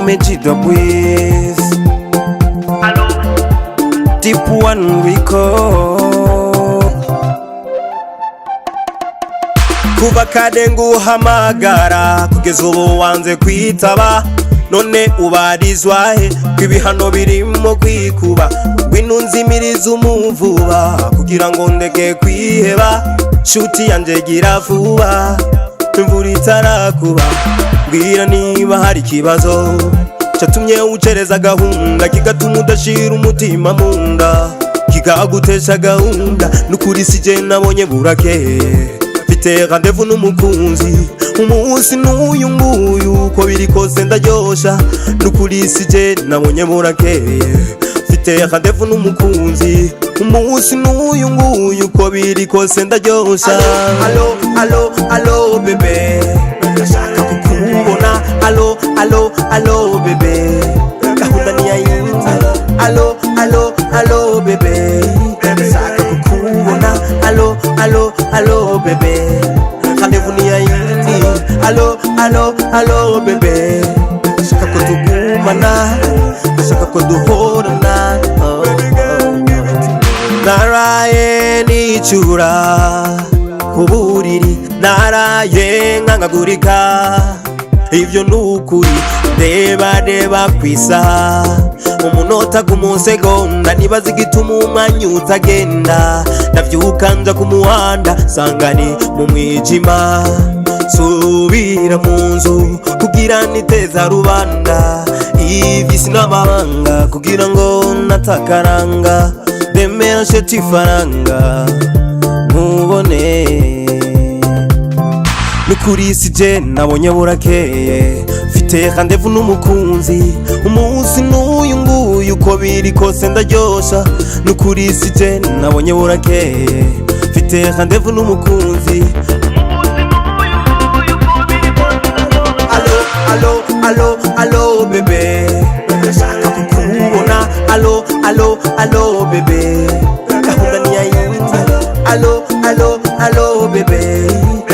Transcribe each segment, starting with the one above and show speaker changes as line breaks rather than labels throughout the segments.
Mejida Bwiz Deep One Record. Kuva kare nguhamagara kugeza ubu wanze kwitaba, none ubarizwa he kw'ibihano birimo kwikuba? Ngwino nzimiriza umuvuba kugira ngo ndeke kwiheba, shuti yanje gira vuba imvura itarakuba. Mbwira niba hari ikibazo cyatumye ucereza gahunda, kigatuma udashira umutima munda, kikagutesha gahunda. Nukuri sije nabonye burakeye, mfite rendez-vous n'umukunzi umunsi n'uyu nguyu, uko biri kose ndaryosha. Nukuri sije nabonye burakeye, mfite rendez-vous n'umukunzi umunsi n'uyu nguyu, uko biri kose ndaryosha. Allo allo allo bebe, ndashaka kukubona. Allo allo allo bebe, gahunda ni yayindi. Allo allo allo bebe, ndashaka kukubona. Allo allo allo bebe, rendez-vous ni yayindi. Allo allo allo bebe, ndashaka ko tugumana, ndashaka ko duhorana. Naraye nicura ku buriri, naraye nkangagurika, ivyo nukuri. Ndeba kw'isaha, umunota kumusegonda, nibaza igituma umwanya utagenda. Ndavyuka nja ku muhanda sangani mu mwijima, subira mu nzu kugira niteza rubanda. Ivisi n'amabanga kugira ngo natakaranga, demera nsheti ifaranga mubone. Nukuri sije nabonye burakeye, mfite rendez-vous n'umukunzi umunsi n'uyu nguyu, uko biri kose ndaryosha. Nukuri sije nabonye burakeye, mfite rendez-vous n'umukunzi. Allo allo allo allo bebe, ndashaka kukubona. Allo allo allo bebe, gahunda ni yayindi. Allo allo allo bebe,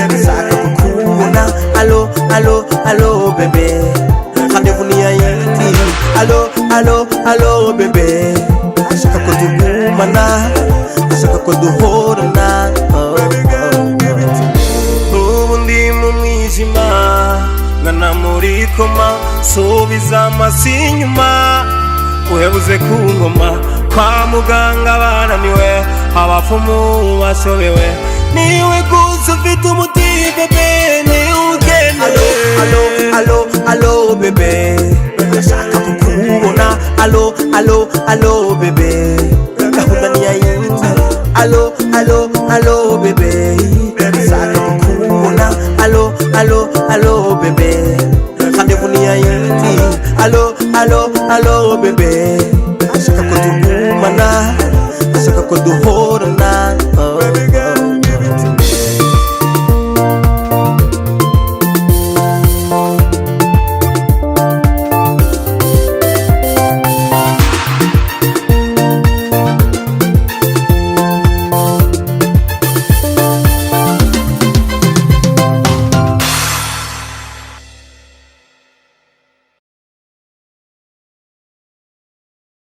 ndashaka kukubona. Allo allo allo bebe, rendez-vous ni yayindi. Allo allo allo bebe, ndashaka ko tugumana, ndashaka ko duhorana. Ubu ndi mu mwijima ngana muri koma, subiza amasi inyuma, uhebuze ku ngoma. Kwa muganga bananiwe, abapfumu bashobewe, niwe gusa ufite umuti bebe, niwe ukeneye. Allo allo allo bebe, ndashaka kukubona. Allo allo allo bebe.